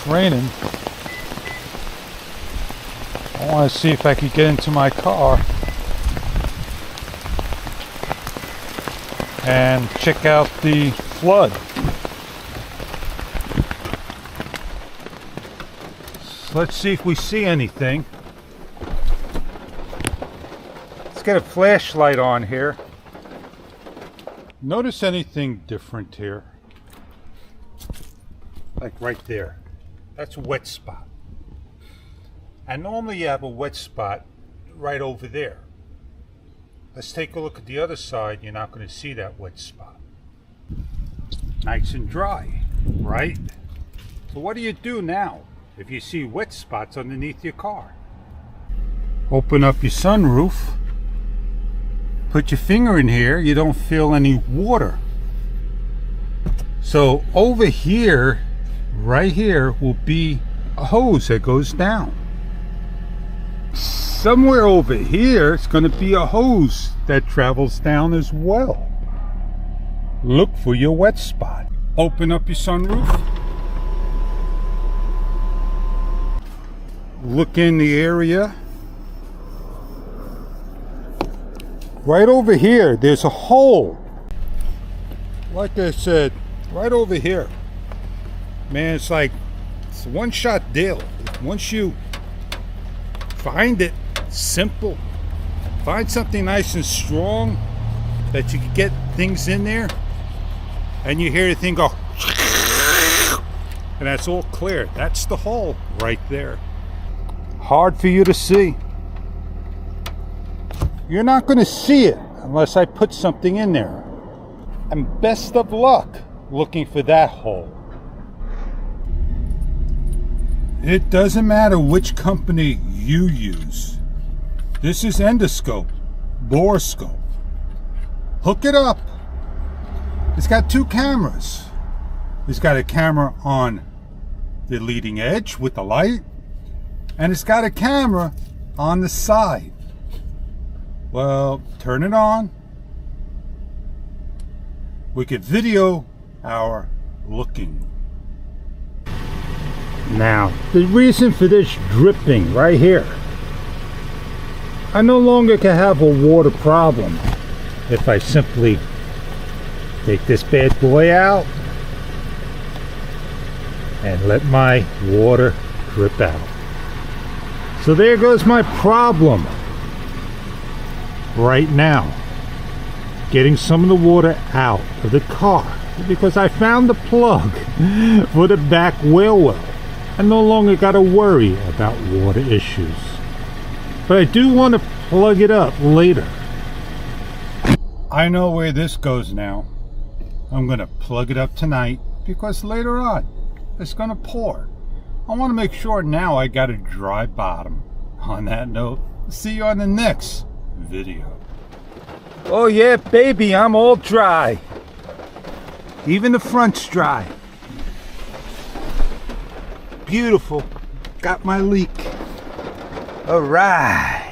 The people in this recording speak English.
it's raining. I want to see if I could get into my car and check out the flood. So let's see if we see anything. Let's get a flashlight on here. Notice anything different here? Like right there. That's a wet spot. And normally you have a wet spot right over there. Let's take a look at the other side. You're not going to see that wet spot. Nice and dry, right? So what do you do now if you see wet spots underneath your car? Open up your sunroof. Put your finger in here. You don't feel any water. So over here, right here, will be a hose that goes down. Somewhere over here it's going to be a hose that travels down as well. Look for your wet spot. Open up your sunroof. Look in the area. Right over here there's a hole. Like I said, right over here. Man, it's like it's a one-shot deal. Once you find it, simple. Find something nice and strong that you can get things in there, and you hear the thing go, and that's all clear. That's the hole right there. Hard for you to see. You're not going to see it unless I put something in there. And best of luck looking for that hole. It doesn't matter which company you use. This is Endoscope, Borescope. Hook it up. It's got two cameras. It's got a camera on the leading edge with the light, and it's got a camera on the side. Well, turn it on. We could video our looking. Now, the reason for this dripping right here, I no longer can have a water problem if I simply take this bad boy out and let my water drip out. So there goes my problem right now, getting some of the water out of the car, because I found the plug for the back wheel well. I no longer got to worry about water issues. But I do want to plug it up later. I know where this goes now. I'm going to plug it up tonight because later on it's going to pour. I want to make sure now I got a dry bottom. On that note, see you on the next video. Oh yeah, baby, I'm all dry. Even the front's dry. Beautiful. Got my leak. All right.